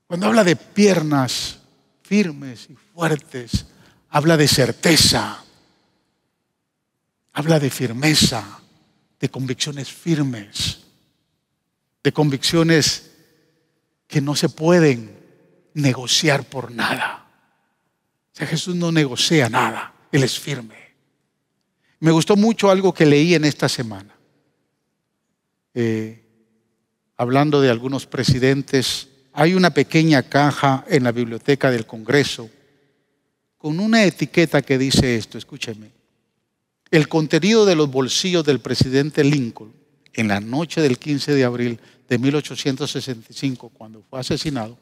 Cuando habla de piernas firmes y fuertes, habla de certeza, habla de firmeza, de convicciones firmes, de convicciones que no se pueden negociar por nada. O sea, Jesús no negocia nada, Él es firme. Me gustó mucho algo que leí en esta semana. Hablando de algunos presidentes, hay una pequeña caja en la biblioteca del Congreso con una etiqueta que dice esto, escúcheme. El contenido de los bolsillos del presidente Lincoln en la noche del 15 de abril de 1865, cuando fue asesinado,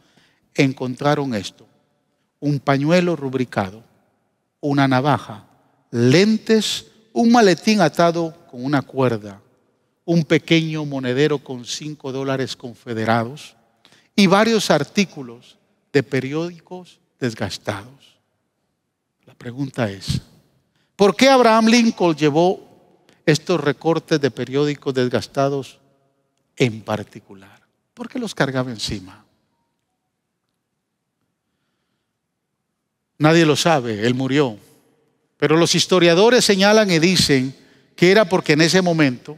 encontraron esto: un pañuelo rubricado, una navaja, lentes, un maletín atado con una cuerda, un pequeño monedero con $5 confederados y varios artículos de periódicos desgastados. La pregunta es, ¿Por qué Abraham Lincoln llevó estos recortes de periódicos desgastados en particular? Porque los cargaba encima. Nadie lo sabe, él murió. Pero los historiadores señalan y dicen que era porque en ese momento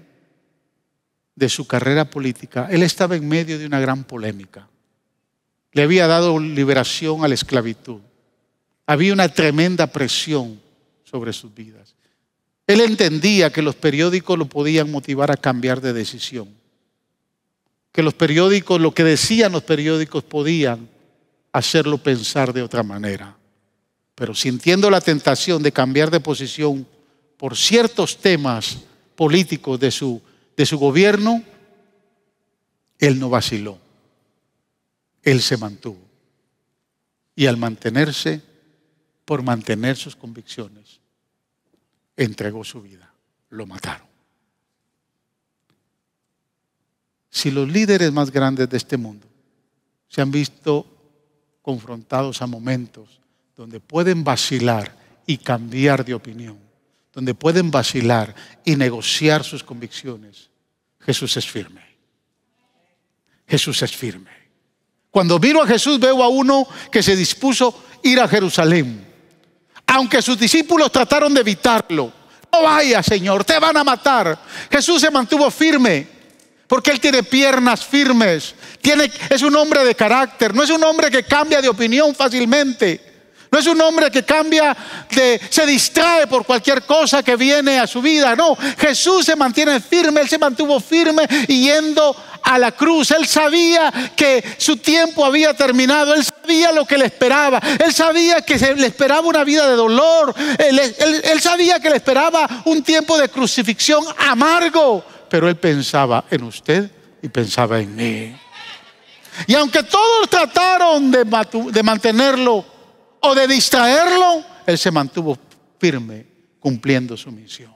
de su carrera política, él estaba en medio de una gran polémica. Le había dado liberación a la esclavitud. Había una tremenda presión sobre sus vidas. Él entendía que los periódicos lo podían motivar a cambiar de decisión. Que los periódicos, lo que decían los periódicos, podían hacerlo pensar de otra manera. Pero sintiendo la tentación de cambiar de posición por ciertos temas políticos de su gobierno, él no vaciló. Él se mantuvo. Y al mantenerse, por mantener sus convicciones, entregó su vida. Lo mataron. Si los líderes más grandes de este mundo se han visto confrontados a momentos donde pueden vacilar y cambiar de opinión, donde pueden vacilar y negociar sus convicciones, Jesús es firme. Jesús es firme. Cuando miro a Jesús veo a uno que se dispuso a ir a Jerusalén. Aunque sus discípulos trataron de evitarlo. No vayas, Señor, te van a matar. Jesús se mantuvo firme porque Él tiene piernas firmes. Es un hombre de carácter. No es un hombre que cambia de opinión fácilmente. No es un hombre que se distrae por cualquier cosa que viene a su vida. No, Jesús se mantiene firme. Él se mantuvo firme y yendo a la cruz. Él sabía que su tiempo había terminado. Él sabía lo que le esperaba. Él sabía que le esperaba una vida de dolor. Él sabía que le esperaba un tiempo de crucifixión amargo. Pero Él pensaba en usted y pensaba en mí. Y aunque todos trataron de mantenerlo o de distraerlo, Él se mantuvo firme cumpliendo su misión.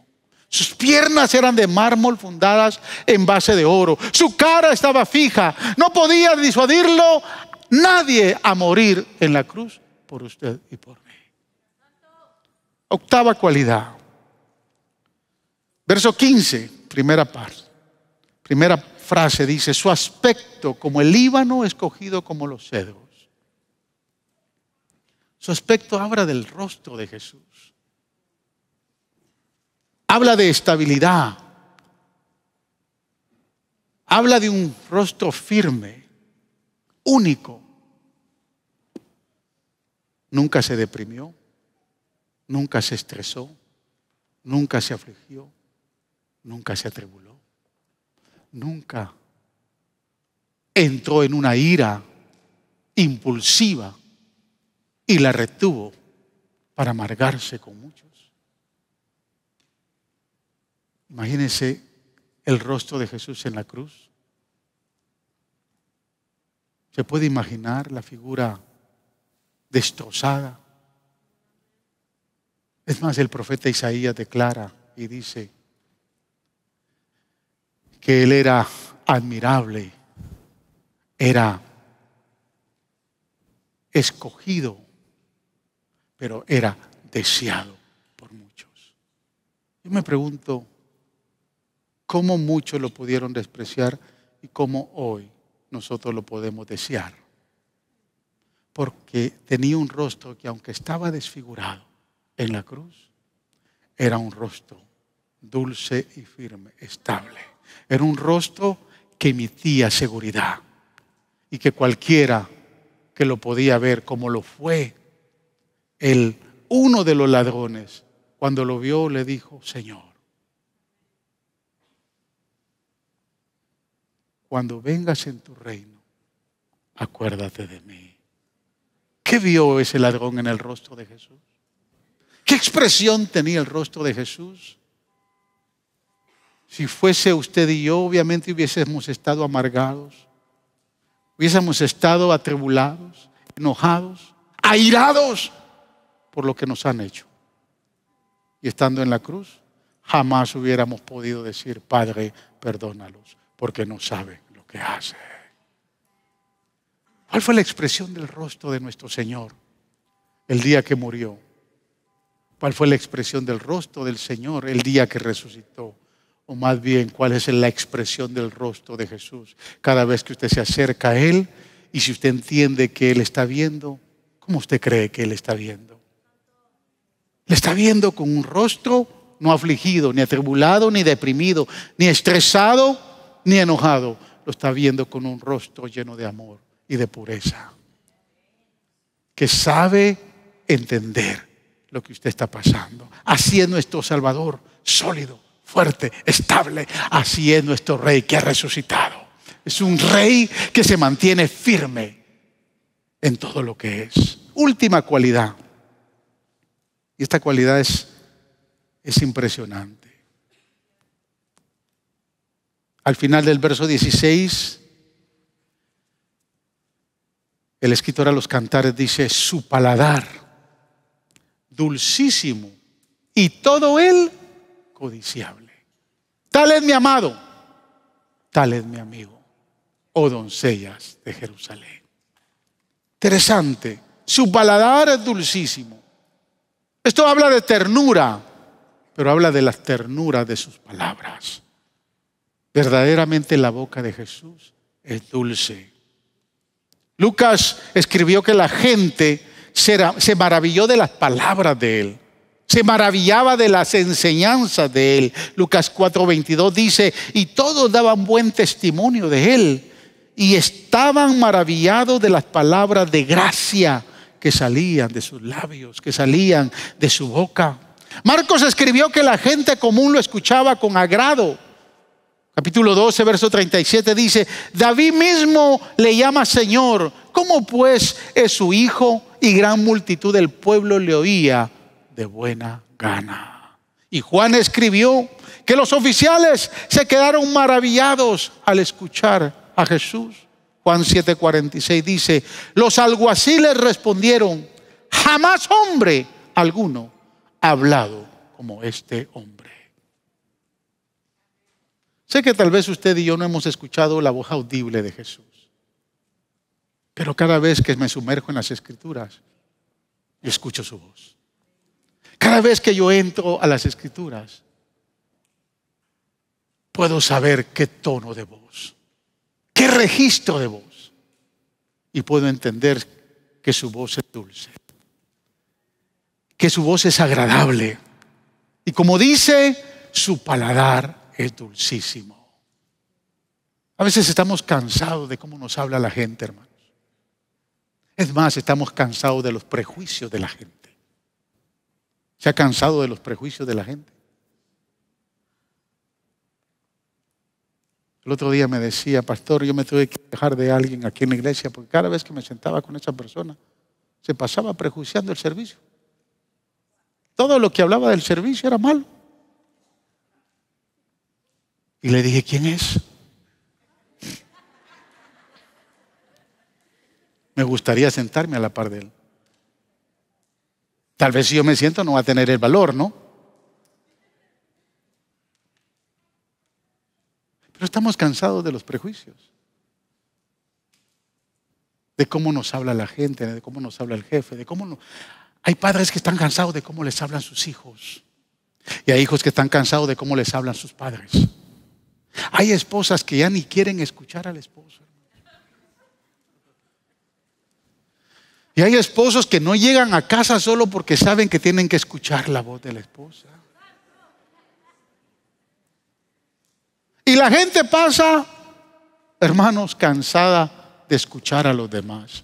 Sus piernas eran de mármol fundadas en base de oro. Su cara estaba fija. No podía disuadirlo nadie a morir en la cruz por usted y por mí. Octava cualidad. Verso 15, primera parte. Primera frase dice: su aspecto como el Líbano escogido como los cedros. Su aspecto habla del rostro de Jesús. Habla de estabilidad. Habla de un rostro firme, único. Nunca se deprimió, nunca se estresó, nunca se afligió, nunca se atribuló, nunca entró en una ira impulsiva y la retuvo para amargarse con muchos. Imagínense el rostro de Jesús en la cruz. ¿Se puede imaginar la figura destrozada? Es más, el profeta Isaías declara y dice que Él era admirable, era escogido, pero era deseado por muchos. Yo me pregunto cómo muchos lo pudieron despreciar y cómo hoy nosotros lo podemos desear. Porque tenía un rostro que, aunque estaba desfigurado en la cruz, era un rostro dulce y firme, estable. Era un rostro que emitía seguridad y que cualquiera que lo podía ver, como lo fue uno de los ladrones, cuando lo vio le dijo: Señor, cuando vengas en tu reino, acuérdate de mí. ¿Qué vio ese ladrón en el rostro de Jesús? ¿Qué expresión tenía el rostro de Jesús? Si fuese usted y yo, obviamente hubiésemos estado amargados, hubiésemos estado atribulados, enojados, airados por lo que nos han hecho. Y estando en la cruz, jamás hubiéramos podido decir: Padre, perdónalos, porque no saben lo que hacen. ¿Cuál fue la expresión del rostro de nuestro Señor el día que murió? ¿Cuál fue la expresión del rostro del Señor el día que resucitó? O más bien, ¿cuál es la expresión del rostro de Jesús cada vez que usted se acerca a Él? Y si usted entiende que Él está viendo, ¿cómo usted cree que Él está viendo? Le está viendo con un rostro no afligido, ni atribulado, ni deprimido, ni estresado, ni enojado. Lo está viendo con un rostro lleno de amor y de pureza, que sabe entender lo que usted está pasando. Así es nuestro Salvador, sólido, fuerte, estable. Así es nuestro Rey que ha resucitado. Es un Rey que se mantiene firme en todo lo que es. Última cualidad. Y esta cualidad es impresionante. Al final del verso 16, el escritor a los Cantares dice: su paladar dulcísimo y todo él codiciable. Tal es mi amado, tal es mi amigo, oh doncellas de Jerusalén. Interesante, su paladar es dulcísimo. Esto habla de ternura, pero habla de las ternuras de sus palabras. Verdaderamente la boca de Jesús es dulce. Lucas escribió que la gente se maravilló de las palabras de Él. Se maravillaba de las enseñanzas de Él. Lucas 4:22 dice: y todos daban buen testimonio de Él, y estaban maravillados de las palabras de gracia que salían de sus labios, que salían de su boca. Marcos escribió que la gente común lo escuchaba con agrado. Capítulo 12, verso 37 dice: David mismo le llama Señor. ¿Cómo pues es su hijo? Y gran multitud del pueblo le oía de buena gana. Y Juan escribió que los oficiales se quedaron maravillados al escuchar a Jesús. Juan 7:46 dice: los alguaciles respondieron: jamás hombre alguno ha hablado como este hombre. Sé que tal vez usted y yo no hemos escuchado la voz audible de Jesús, pero cada vez que me sumerjo en las Escrituras, yo escucho su voz. Cada vez que yo entro a las Escrituras, puedo saber qué tono de voz, qué registro de voz, y puedo entender que su voz es dulce, que su voz es agradable, y como dice, su paladar es dulcísimo. A veces estamos cansados de cómo nos habla la gente, hermanos. Es más, estamos cansados de los prejuicios de la gente. ¿Se ha cansado de los prejuicios de la gente? El otro día me decía: pastor, yo me tuve que dejar de alguien aquí en la iglesia porque cada vez que me sentaba con esa persona se pasaba prejuiciando el servicio. Todo lo que hablaba del servicio era malo. Y le dije: ¿quién es? Me gustaría sentarme a la par de él. Tal vez si yo me siento no va a tener el valor, ¿no? Pero estamos cansados de los prejuicios, de cómo nos habla la gente, de cómo nos habla el jefe, de cómo no... Hay padres que están cansados de cómo les hablan sus hijos, y hay hijos que están cansados de cómo les hablan sus padres. Hay esposas que ya ni quieren escuchar al esposo. Y hay esposos que no llegan a casa solo porque saben que tienen que escuchar la voz de la esposa. Y la gente pasa, hermanos, cansada de escuchar a los demás.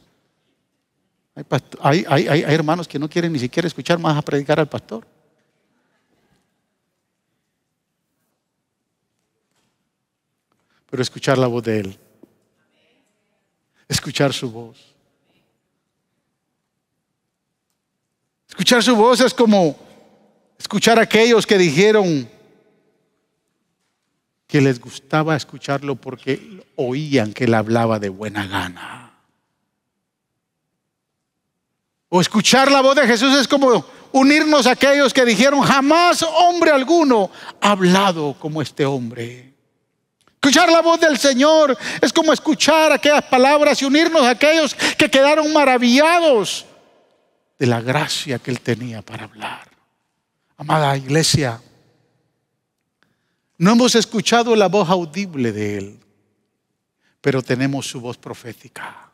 Hay hermanos que no quieren ni siquiera escuchar más a predicar al pastor. Pero escuchar la voz de Él, escuchar su voz. Escuchar su voz es como escuchar a aquellos que dijeron que les gustaba escucharlo porque oían que Él hablaba de buena gana. O escuchar la voz de Jesús es como unirnos a aquellos que dijeron: jamás hombre alguno ha hablado como este hombre. Escuchar la voz del Señor es como escuchar aquellas palabras y unirnos a aquellos que quedaron maravillados de la gracia que Él tenía para hablar. Amada iglesia, no hemos escuchado la voz audible de Él, pero tenemos su voz profética.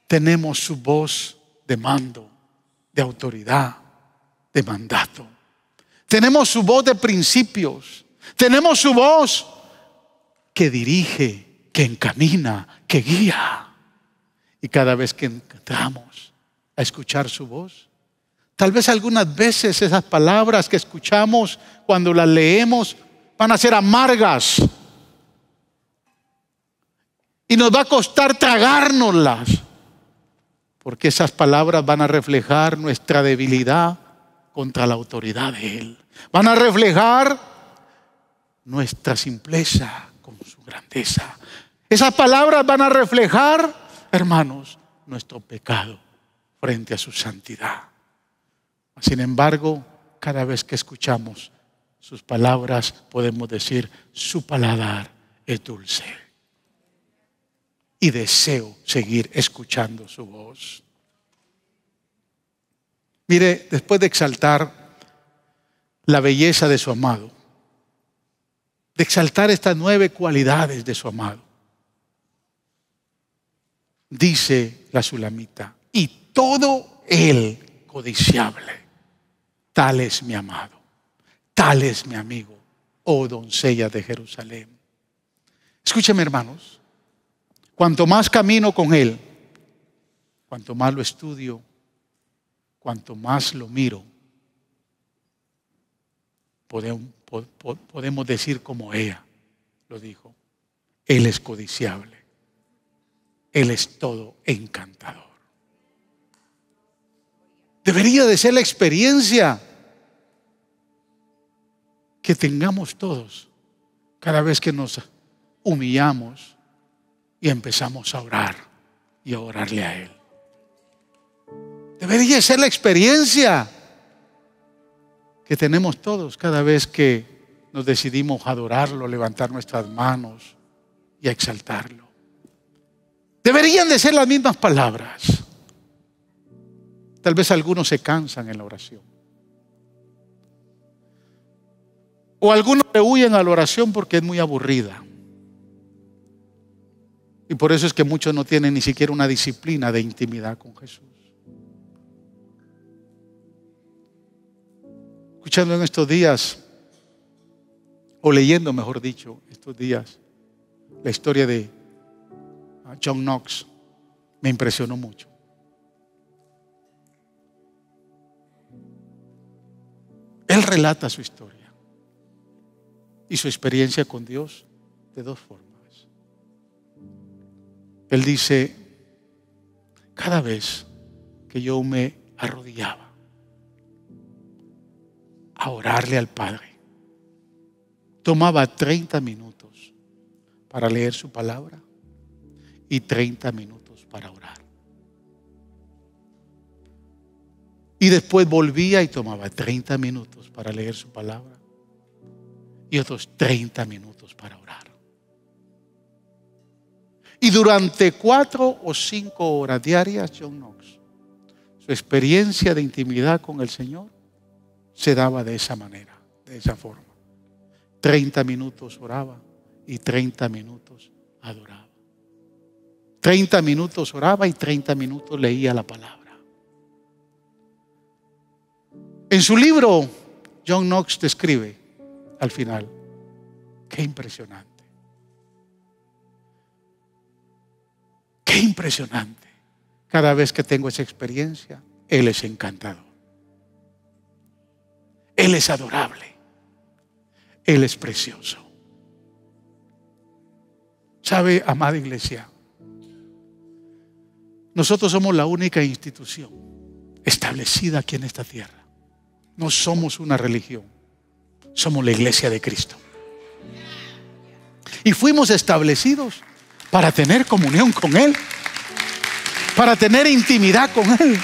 Tenemos su voz de mando, de autoridad, de mandato. Tenemos su voz de principios. Tenemos su voz que dirige, que encamina, que guía. Y cada vez que entramos a escuchar su voz, tal vez algunas veces esas palabras que escuchamos cuando las leemos van a ser amargas. Y nos va a costar tragárnoslas. Porque esas palabras van a reflejar nuestra debilidad contra la autoridad de Él. Van a reflejar nuestra simpleza con su grandeza. Esas palabras van a reflejar, hermanos, nuestro pecado frente a su santidad. Sin embargo, cada vez que escuchamos sus palabras, podemos decir, su paladar es dulce. Y deseo seguir escuchando su voz. Mire, después de exaltar la belleza de su amado, de exaltar estas 9 cualidades de su amado, dice la Sulamita, y todo él codiciable, tal es mi amado, tal es mi amigo, oh doncella de Jerusalén. Escúcheme, hermanos. Cuanto más camino con Él, cuanto más lo estudio, cuanto más lo miro, podemos decir como ella lo dijo, Él es codiciable, Él es todo encantador. Debería de ser la experiencia que tengamos todos cada vez que nos humillamos y empezamos a orar y a orarle a Él. Debería ser la experiencia que tenemos todos cada vez que nos decidimos a adorarlo, levantar nuestras manos y a exaltarlo. Deberían de ser las mismas palabras. Tal vez algunos se cansan en la oración. O algunos le huyen a la oración porque es muy aburrida. Y por eso es que muchos no tienen ni siquiera una disciplina de intimidad con Jesús. Escuchando en estos días, o leyendo mejor dicho, estos días, la historia de John Knox, me impresionó mucho. Él relata su historia y su experiencia con Dios de 2 formas. Él dice, cada vez que yo me arrodillaba a orarle al Padre, tomaba 30 minutos para leer su palabra y 30 minutos para orar. Y después volvía y tomaba 30 minutos para leer su palabra y otros 30 minutos para orar. Y durante 4 o 5 horas diarias, John Knox, su experiencia de intimidad con el Señor se daba de esa manera, de esa forma. 30 minutos oraba y 30 minutos adoraba. 30 minutos oraba y 30 minutos leía la palabra. En su libro, John Knox describe al final, qué impresionante. Qué impresionante. Cada vez que tengo esa experiencia, Él es encantador. Él es adorable. Él es precioso. ¿Sabe, amada iglesia? Nosotros somos la única institución establecida aquí en esta tierra. No somos una religión. Somos la iglesia de Cristo. Y fuimos establecidos para tener comunión con Él, para tener intimidad con Él.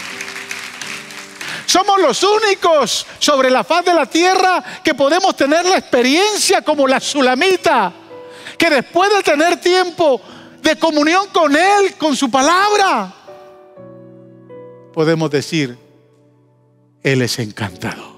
Somos los únicos sobre la faz de la tierra que podemos tener la experiencia como la Sulamita, que después de tener tiempo de comunión con Él, con su palabra, podemos decir, Él es encantador.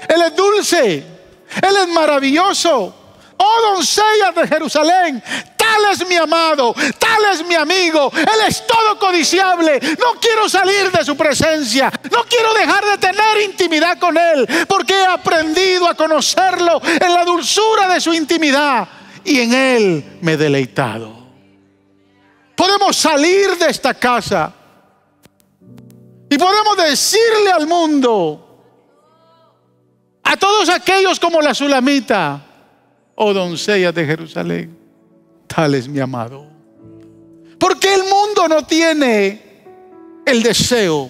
Él es dulce, Él es maravilloso. Oh doncellas de Jerusalén, tal es mi amado, tal es mi amigo. Él es todo codiciable. No quiero salir de su presencia, no quiero dejar de tener intimidad con Él, porque he aprendido a conocerlo en la dulzura de su intimidad y en Él me he deleitado. Podemos salir de esta casa y podemos decirle al mundo, a todos aquellos como la Sulamita: oh doncellas de Jerusalén, tal es mi amado. Porque el mundo no tiene el deseo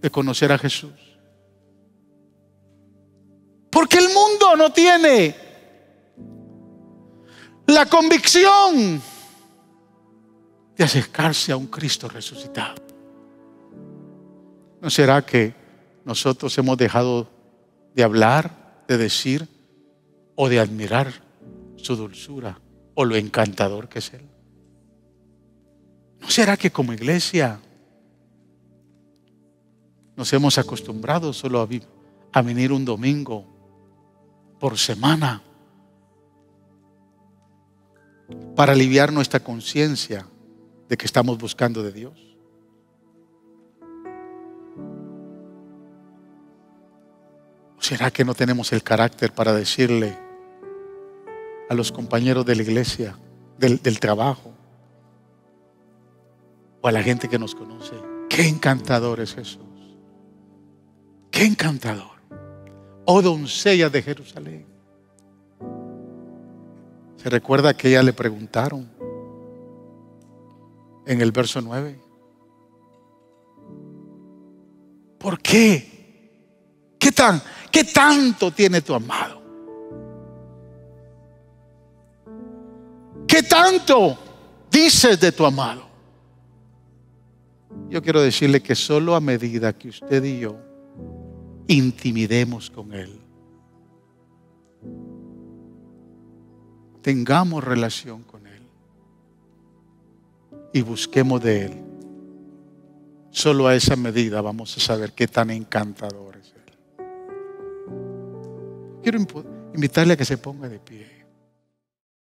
de conocer a Jesús. Porque el mundo no tiene la convicción de acercarse a un Cristo resucitado. ¿No será que nosotros hemos dejado de hablar, de decir o de admirar su dulzura o lo encantador que es Él? ¿No será que como iglesia nos hemos acostumbrado solo a venir un domingo por semana para aliviar nuestra conciencia de que estamos buscando de Dios? ¿O será que no tenemos el carácter para decirle a los compañeros de la iglesia, del trabajo, o a la gente que nos conoce: qué encantador es Jesús, qué encantador, oh doncella de Jerusalén? ¿Se recuerda que ella le preguntaron en el verso 9? ¿Por qué? ¿Qué tanto tiene tu amado? ¿Qué tanto dices de tu amado? Yo quiero decirle que solo a medida que usted y yo intimidemos con Él, tengamos relación con Él y busquemos de Él, solo a esa medida vamos a saber qué tan encantador es Él. Quiero invitarle a que se ponga de pie.